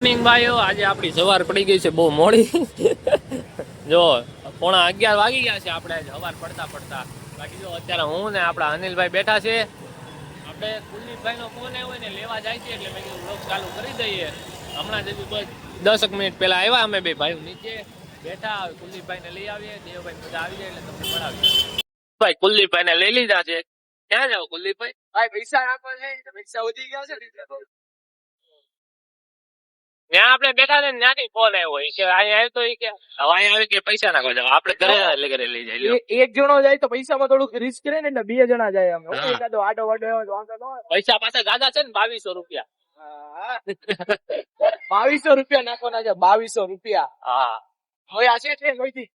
ભાઈઓ આજે આપણી સવાર પડી ગઈ છે બહુ મોડી જો 11:15 વાગી ગયા છે આપણે સવાર પડતા પડતા બાકી જો અત્યારે હું ને આપણા અનિલભાઈ બેઠા છે આપણે કુલદીપભાઈ નો ફોન આવ્યો ને લેવા જાય છે એટલે મેં કીધું વ્લોગ ચાલુ કરી દઈએ હમણાં જ કોઈ 10 મિનિટ પહેલા આવ્યા અમે બે ભાઈઓ નીચે બેઠા કુલદીપભાઈ ને લઈ આવીએ દેવભાઈ બધા આવી જાય એટલે તમને મળાવીએ ભાઈ કુલદીપભાઈ ને લઈ લીધા છે ક્યાં જાવ કુલદીપભાઈ ભાઈ પૈસા આપો છે પૈસા વધી ગયા છે ત્યાં આપણે બેઠા ને ત્યાંથી ફોન આવ્યો કે અહીંયા આવ્યો તો કે અહીંયા આવી કે પૈસા નાખો જાવ આપણે ઘરે લઈ જાય એક જણો જાય તો પૈસામાં થોડુંક રિસ્ક રહે ને એટલે 2 જણા જાય અમે એકાદો આડો વાડો પૈસા પાછા ગાદા છે ને 2200 રૂપિયા 2200 રૂપિયા નાખવાના છે 2200 રૂપિયા હા જોયા છે ટ્રેન હોઈથી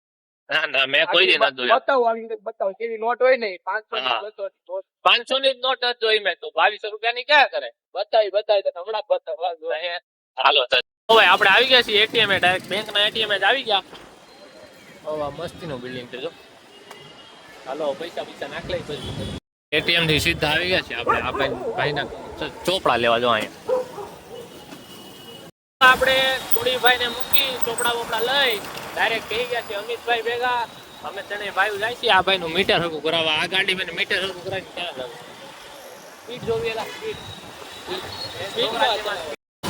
ના મેં કોઈ દી નથી જોયા બતાવો આવી બતાવો કેવી નોટ હોય ને 500 ની નોટ જ જોઈ મેં તો 2200 રૂપિયા ની ક્યાં કરે બતાવી તો હમણાં બતાવવા હાલો તો ભાઈ આપણે આવી ગયા છીએ એટીએમ એ ડાયરેક્ટ બેંક ના એટીએમ જ આવી ગયા ઓવા મસ્તી નું બિલ્ડિંગ છે જો હાલો પૈસા નાખ લઈ પછી એટીએમ થી સીધા આવી ગયા છે આપણે આ ભાઈના ચોપડા લેવા જો અહીંયા આપણે કુડીભાઈ ને મૂકી ચોપડા બોપડા લઈ ડાયરેક્ટ કહી ગયા છે અમિતભાઈ ભેગા અમે તને ભાઈ જાય છે આ ભાઈ નું મીટર હરકું કરાવવા આ ગાડી મેં મીટર હરકું કરાવી ક્યાં લાગે સ્પીડ જોવી એલા સ્પીડ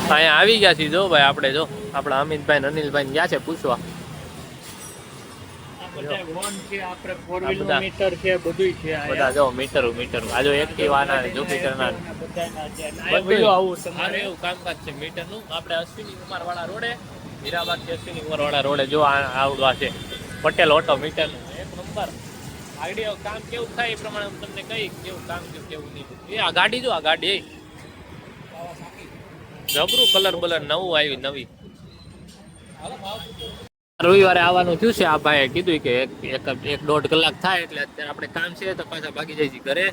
અહીંયા આવી ગયા છીએ જો ભાઈ આપણે જો આપણા અમિતભાઈ ને અનિલભાઈ ગયા છે પૂછવા બધા જો મીટર આ જો એક્ટિવાના જુપિટરના એવું કામકાજ છે મીટર નું આપણે અશ્વિની કુમાર વાળા રોડે હીરાબાદ થી અશ્વિની કુમાર વાળા રોડે જો આવડવા છે પટેલ ઓટો મીટર નું એક નંબર આઈડિયા કામ કેવું થાય એ પ્રમાણે હું તમને કહી કેવું કામ કેવું નહીં આ ગાડી જો આ ગાડી જબરું કલર બલર નવું આવ્યું નવી રવિવારે આવવાનું થયું છે આ ભાઈએ કીધું કે 1-1.5 કલાક થાય એટલે અત્યારે આપણે કામ છે તો પાછા ભાગી જઈશું ઘરે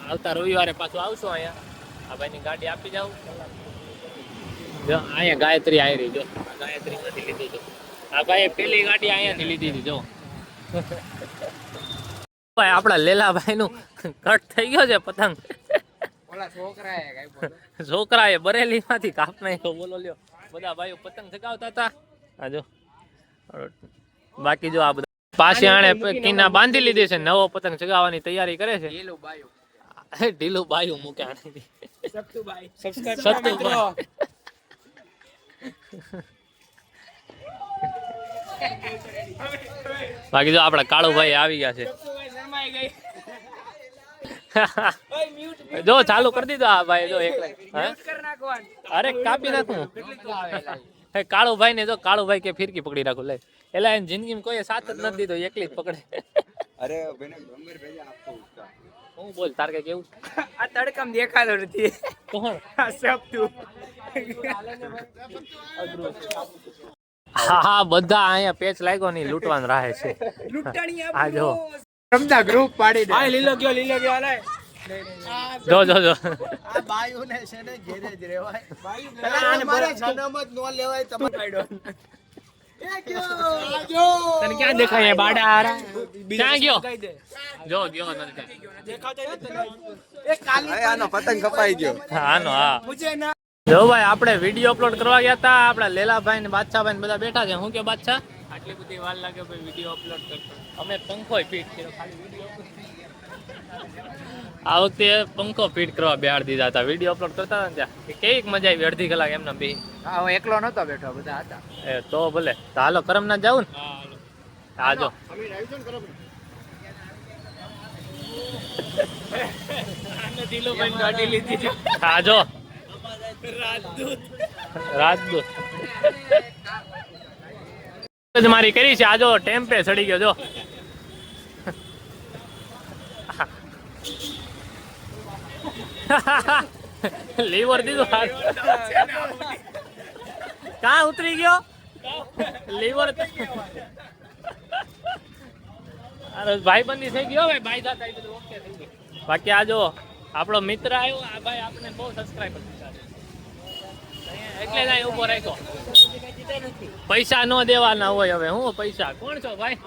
આવતા રવિવારે પાછું આવશું અહીંયા આ ભાઈની ગાડી આપી જાઉં જો અહીંયા ગાયત્રી આવી રહી જો ગાયત્રી માંથી લીધી જો આ ભાઈએ પેલી ગાડી અહીંયાથી લીધી હતી જો ભાઈ આપણા લેલાભાઈ નું કટ થઈ ગયો છે પતંગ છોકરાએ બરેલી માંથી કાપ નાખ્યો બોલો લ્યો બધા ભાઈઓ પતંગ ચગાવતા હતા આજો બાકી જો આ બધા પાસે આણે કિના બાંધી લીધી છે નવો પતંગ ચગાવવાની તૈયારી કરે છે ઢીલું બાયું મૂકે આણે બાકી જો આપડા કાળુભાઈ આવી ગયા છે જો ચાલુ કરી દીધો આ ભાઈ જો અરે કાપી નાખું કાળુભાઈ ને જો કાળુભાઈ કે ફિરકી પકડી રાખું લે એટલે એની જિંદગીમાં કોઈ સાથ જ નથી દીધો એકલી જ પકડે અરે હું બોલ તાર કે કેવું આ તડકામ દેખાતો નથી કોણ હા બધા અહીંયા પેચ લાગ્યો નહીં લૂંટવાનું રાહે છે આ જો રમતા ગ્રુપ પાડી દે લીલો ગયો હાલે જો આ બાયુ ને છે ને ઘેરે જ રહેવાય બાયુ મારા જન્મત નો લેવાય તમે કાઢો તને ક્યાં દેખાય બાડા આરા ક્યાં ગયો જો ગયો નથી દેખાતો નથી એ કાલી આનો પતંગ કપાઈ ગયો આનો હા જો ભાઈ આપણે વિડીયો અપલોડ કરવા ગયા હતા આપણા લેલાભાઈ ને બાદશાહભાઈ ને બધા બેઠા છે હું કે બાદશાહ આટલી બધી વાર લાગે ભાઈ વિડીયો અપલોડ કરતો અમે પંખો ફિટ કર્યો ખાલી વિડીયો આ વખતે પંખો ફિટ કરવા બેહાડ દીધા હતા વિડીયો અપલોડ કરતા હતા ત્યાં કેવી મજા આવી અડધી કલાક એમના બે હા હું એકલો નતો બેઠો બધા હતા એ તો ભલે તો હાલો કરમના જાવ ને હા જો હા જો રાજદૂત મારી કરી છે આજો ટેમ્પે ચડી ગયો જો લીવર દીધું ક્યાં ઉતરી ગયો લીવર અરે ભાઈ બંધી થઈ ગયો ભાઈ ભાઈ દાદા બધું ઓકે થઈ ગયું બાકી આ જો આપણો મિત્ર આવ્યો આ ભાઈ આપણે બહુ સબસ્ક્રાઇબર એટલે જ ઉભો રાખ્યો પૈસા ન દેવાના હોય હવે હું પૈસા કોણ છો ભાઈ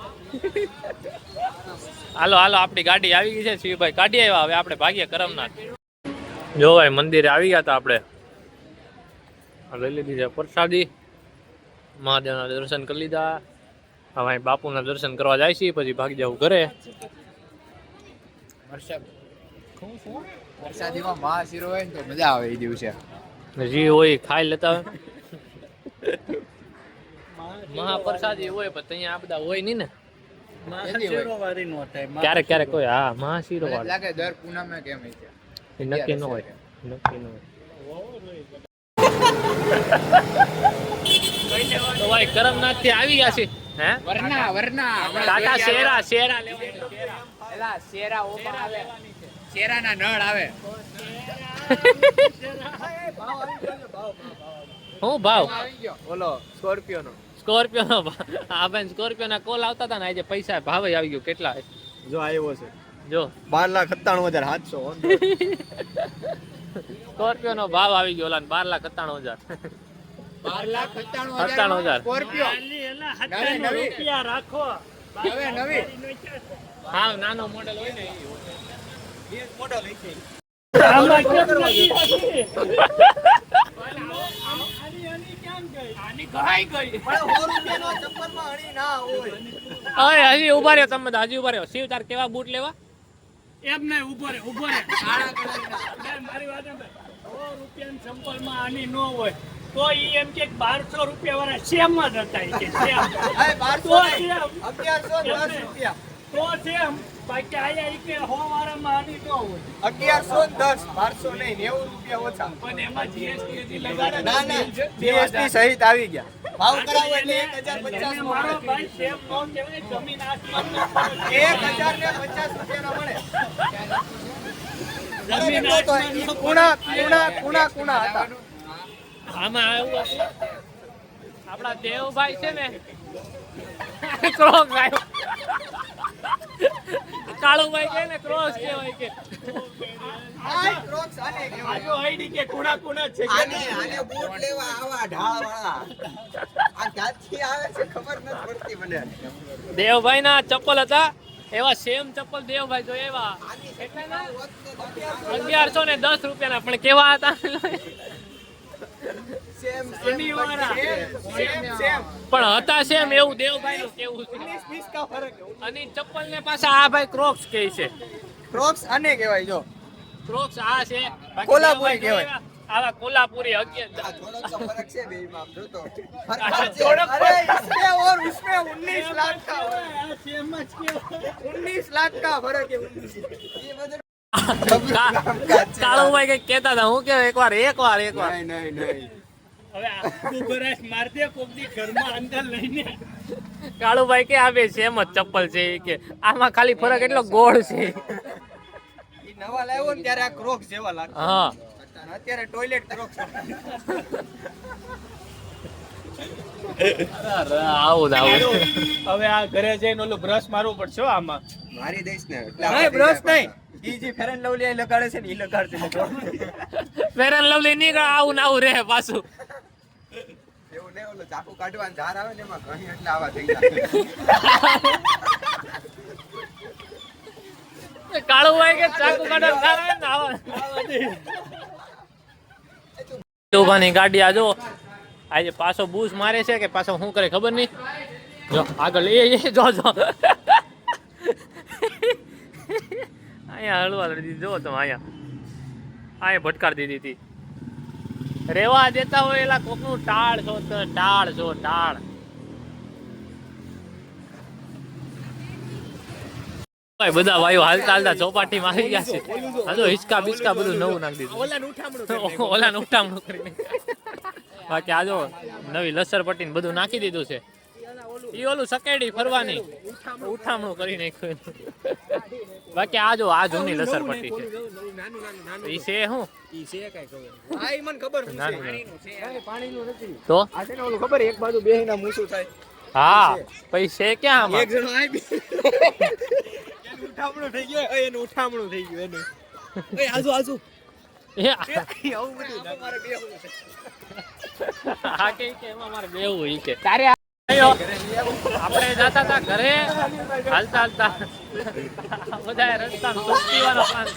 હાલો આપણી ગાડી આવી ગઈ છે શિવભાઈ કાઢી આવ્યા હવે આપણે ભાગીએ કરમનાથ જો ભાઈ મંદિરે આવી ગયા હતા આપણે લઈ લીધી છે પ્રસાદી, મહાદેવના દર્શન કરી લીધા. હવે અહીં બાપુના દર્શન કરવા જાય છે, પછી ભાગી જવું ઘરે. વરસાદીમાં મહાશીરો હોય ને તો મજા આવે એ દિવસે. જે હોય ખાઈ લેતા હોય. મહાપ્રસાદી હોય પણ ત્યાં આ બધા હોય નહીં ને. ક્યારેક ક્યારેક હોય. હા, મહાશીરો વાળો લાગે દર પૂનમે કેમ છે એ નક્કી ન હોય, નક્કી ન હોય. તો ભાઈ કરમનાથ થી આવી ગયા છે. હે વરના ટાટા શેરા લેવા. એલા શેરા ઓપા આવે, શેરાના નળ આવે. હું ભાવ આવી ગયો ઓલો સ્કોર્પિયો નો. સ્કોર્પિયો નો ભાવ. હા ભાઈ, સ્કોર્પિયો ના કોલ આવતા હતા ને આજે પૈસા ભાવ આવી ગયો. કેટલા જો આવ્યો છે જો 12,97,700. સ્કોર્પિયો નો ભાવ આવી ગયો. ઓલા 12,97,000. 12,97,000 સ્કોર્પિયો. રૂપિયા રાખો. હવે નવી હા, નાનો મોડેલ હોય ને એ આમાં કેમ નથી હતી? આની ગઈ ગઈ. અરે હજી ઉભા રહ્યો તમે, હજી ઉભા રહ્યો. શિવ તાર કેવા બૂટ લેવા? એમ નહીં, ઉભો રે. મારી વાત સાંભળ. 100 રૂપિયાની ચંપલમાં આની ન હોય તો ઈ એમ કે 1200 રૂપિયા વાળા સેમ જ હતા. ઈ કે સેમ. તો સેમ બાકી આયા ઈ કે 100 વાળામાં આની ન હોય. 1110 1200 નહીં 90 રૂપિયા ઓછા. પણ એમાં જીએસટી હજી લગાડે ના ના જીએસટી સહિત આવી ગયા. ભાવ કરાવો એટલે 1050 મારો ભાઈ સેમ નો કહેવાય, જમીન આસમાનનો ફરક. 1050 રૂપિયાનો મળે. જમીન તો આસમાનનો કુણા હતા. આમાં એવું હતું, આપણા દેવભાઈ છે ને ક્રોસ આવ્યો. કાળુભાઈ કે ને ક્રોસ કહેવાય કે. આય ક્રોક્સ આને કહેવાય. આજો આઈડી કે કુણા છે. આને બૂટ લેવા આવા ઢાળવાળા. આ ક્યાંથી આવે છે ખબર નથી પડતી મને. દેવભાઈ ના ચપ્પલ હતા એવા સેમ ચપ્પલ દેવભાઈ જો એવા 1110 રૂપિયાના, પણ કેવા હતા સેમ શનિવારા. સેમ પણ હતા સેમ એવું દેવભાઈ નું કેવું છે. 19-20 કા ફરક है. અને ચપ્પલ ને પાછા આ ભાઈ ક્રોક્સ કહે છે. ક્રોક્સ આને કહેવાય જો. ક્રોક્સ આ છે, બાકી કોલ્હાપુરી દેવભાઈ કહેવાય. આવા કોલ્હાપુરી 11. થોડોક તો ફરક છે બેમાં જો તો. થોડોક अरे इसमें और उसमें 19 लाख का આ સેમ જ કહેવાય. 19 लाख का फर्क है 19. ये बदल કાળુભાઈ કઈક કેતા હતા. હું કે એકવાર नहीं नहीं नहीं હવે આખું બરાશ માર દે કોકની ઘરમાં અંદર લઈને. કાળુભાઈ કે આ બે સેમ જ ચપ્પલ છે ઈ કે આમાં ખાલી ફરક એટલો ગોળ છે. ये नवा लाવ્યો ને ત્યારે આ ક્રોક્સ જેવા લાગતા. હા, અત્યારે ટોયલેટ ક્રોક્સ. આવું જ આવું. હવે આ ઘરે જઈને ઓલું બ્રશ મારવું પડશે હો આમાં. મારી દઈશ ને નહીં બ્રશ નહીં. ઈ જે ફેર એન્ડ લવલી લગાડે છે ને ઈ લગાડશે. ફેર એન્ડ લવલી નીકળ આવું ને આવું રહે પાછું. એવું નહીં, ઓલો ચાકુ કાઢવાનું ધાર આવે ને એમાં ઘણી એટલે આવા થઈ જાય. કાળુભાઈ કે ચાકુ કાઢવા આવે ને આવા. દેવભાની ગાડી આ જો આજે પાછો બૂસ મારે છે કે પાછો શું કરે ખબર નહીં. જો આગળ એ જો અહીંયા હળવા દીધી. જો તમે અહીંયા ભટકાડી દીધી હતી. રેવા દેતા હોય એલા કોકનું ટાળ છો ટાળ. ભાઈ બધા વાયુ હાલતા ચોપાટીમાં આવી ગયા છે. આ જો હિચકા બિચકા બધું નવું નાખી દીધું. ઓલાનું ઉઠામણું કરીને. બાકી આ જો નવી લસરપટ્ટી ને બધું નાખી દીધું છે. ઈ ઓલું સકેડી ફરવાની ઉઠામણું કરી નાખ્યું. બાકી આ જો આ જૂની લસરપટ્ટી છે. ઈ છે શું ઈ છે કઈ ખબર. હા ઈ મને ખબર છે. નાનું. પાણીનું નથી. તો આ છે ને ઓલું ખબર એક બાજુ બેહીને મૂસું થાય. હા પછી છે ક્યાં આમાં? એક જણો આય બી. એનું ઉઠામણું થઈ ગયું. એનું ઉઠામણું થઈ ગયું એનું. એ આજુ. એ આવું બધું તમારે બેહવું છે. આ કે એમાં મારે બેવું ઈ કે તારે આપણે જતા હતા ઘરે હાલતા બધા રસ્તા પીવાનો પ્લાન.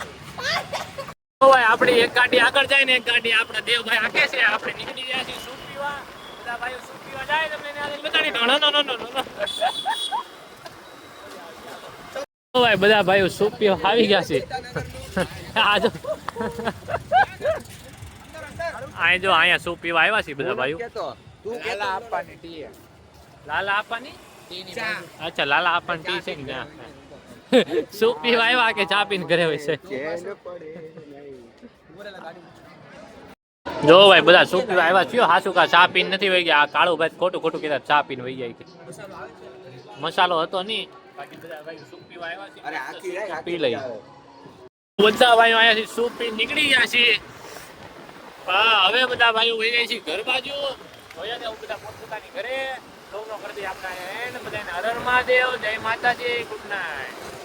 આપણી એક ગાડી આગળ જાય ને એક ગાડી આપણા દેવભાઈ આકે છે. આપણે નીકળી ગયા છીએ. ભાઈ બધા ભાઈઓ સૂપ પીવા આવી ગયા છે આ જો અહીં જો અહીંયા સૂપ પીવા આવ્યા છે બધા ભાઈઓ તું કેલા આપવાની ટી લાલા આપવાની અચ્છા લાલા આપવાની ટી છે ને સૂપ પીવા આવ્યા કે ચા પીને ઘરે હોય છે જો ભાઈ બધા સૂપ પીવા આવ્યા છે હાસુ કા ચા પીને નથી વહી ગયા આ કાળું ભાઈ ખોટું ખોટું કીધા ચા પીને વહી જાય કે મસાલો હતો નહીં બાકી બધા ભાઈ સૂપ પીવા આવ્યા છે અરે આખી રાત પી લઈ બધા ભાઈઓ અહીંયા સૂપ પી નીકળી ગયા છે હવે બધા ભાઈઓ વહી જાય છે ઘર બાજુ જોયા ને બધા પોતપોતાની ઘરે સૌનો કરતી આપણા એને બધાને હર હર મહાદેવ જય માતાજી ગુડ નાઇટ.